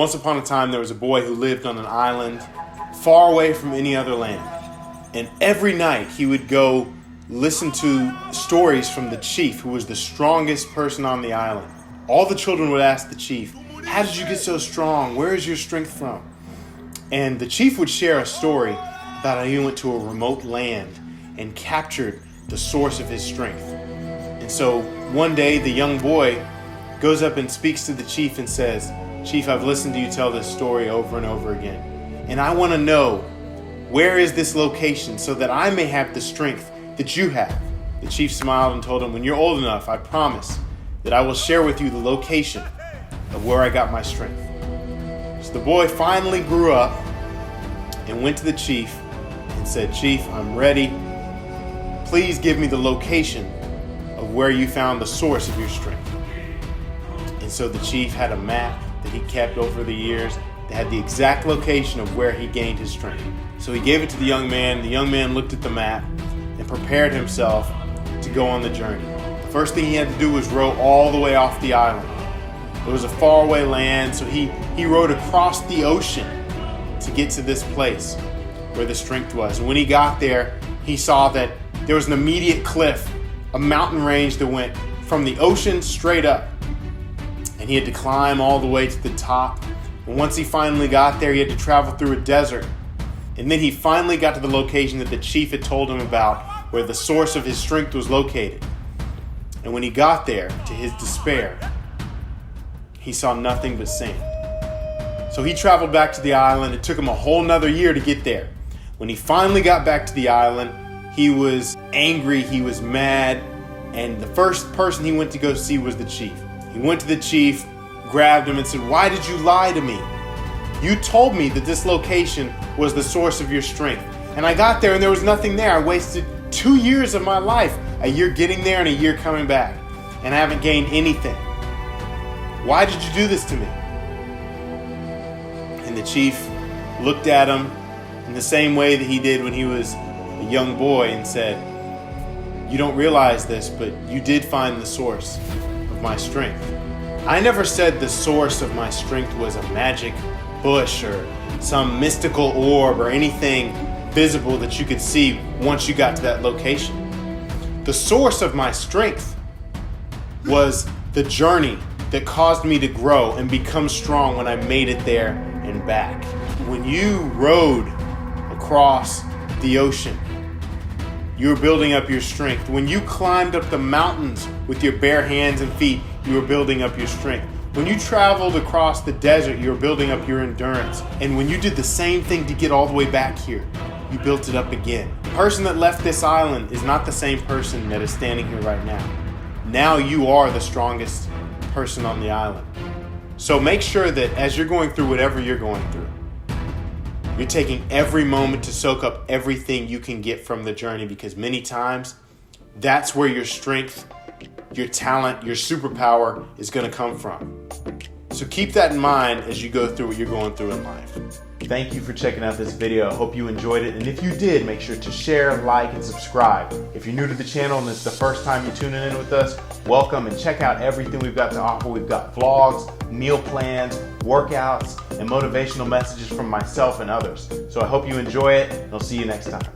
Once upon a time, there was a boy who lived on an island far away from any other land. And every night he would go listen to stories from the chief, who was the strongest person on the island. All the children would ask the chief, "How did you get so strong? Where is your strength from?" And the chief would share a story about how he went to a remote land and captured the source of his strength. And so one day the young boy goes up and speaks to the chief and says, "Chief, I've listened to you tell this story over and over again, and I want to know, where is this location so that I may have the strength that you have?" The chief smiled and told him, "When you're old enough, I promise that I will share with you the location of where I got my strength." So the boy finally grew up and went to the chief and said, "Chief, I'm ready. Please give me the location of where you found the source of your strength." And so the chief had a map that he kept over the years that had the exact location of where he gained his strength. So he gave it to the young man. The young man looked at the map and prepared himself to go on the journey. The first thing he had to do was row all the way off the island. It was a faraway land, so he rowed across the ocean to get to this place where the strength was. And when he got there, he saw that there was an immediate cliff, a mountain range that went from the ocean straight up. And he had to climb all the way to the top. And once he finally got there, he had to travel through a desert. And then he finally got to the location that the chief had told him about, where the source of his strength was located. And when he got there, to his despair, he saw nothing but sand. So he traveled back to the island. It took him a whole nother year to get there. When he finally got back to the island, he was angry, he was mad, and the first person he went to go see was the chief. He went to the chief, grabbed him and said, "Why did you lie to me? You told me that this location was the source of your strength. And I got there and there was nothing there. I wasted 2 years of my life, a year getting there and a year coming back. And I haven't gained anything. Why did you do this to me?" And the chief looked at him in the same way that he did when he was a young boy and said, "You don't realize this, but you did find the source of my strength. I never said the source of my strength was a magic bush or some mystical orb or anything visible that you could see once you got to that location. The source of my strength was the journey that caused me to grow and become strong when I made it there and back." When you rowed across the ocean, you were building up your strength. When you climbed up the mountains with your bare hands and feet, you were building up your strength. When you traveled across the desert, you were building up your endurance. And when you did the same thing to get all the way back here, you built it up again. The person that left this island is not the same person that is standing here right now. Now you are the strongest person on the island. So make sure that as you're going through whatever you're going through, you're taking every moment to soak up everything you can get from the journey, because many times that's where your strength, your talent, your superpower is going to come from. So keep that in mind as you go through what you're going through in life. Thank you for checking out this video. I hope you enjoyed it. And if you did, make sure to share, like, and subscribe. If you're new to the channel and it's the first time you're tuning in with us, welcome, and check out everything we've got to offer. We've got vlogs, meal plans, workouts, and motivational messages from myself and others. So I hope you enjoy it, and I'll see you next time.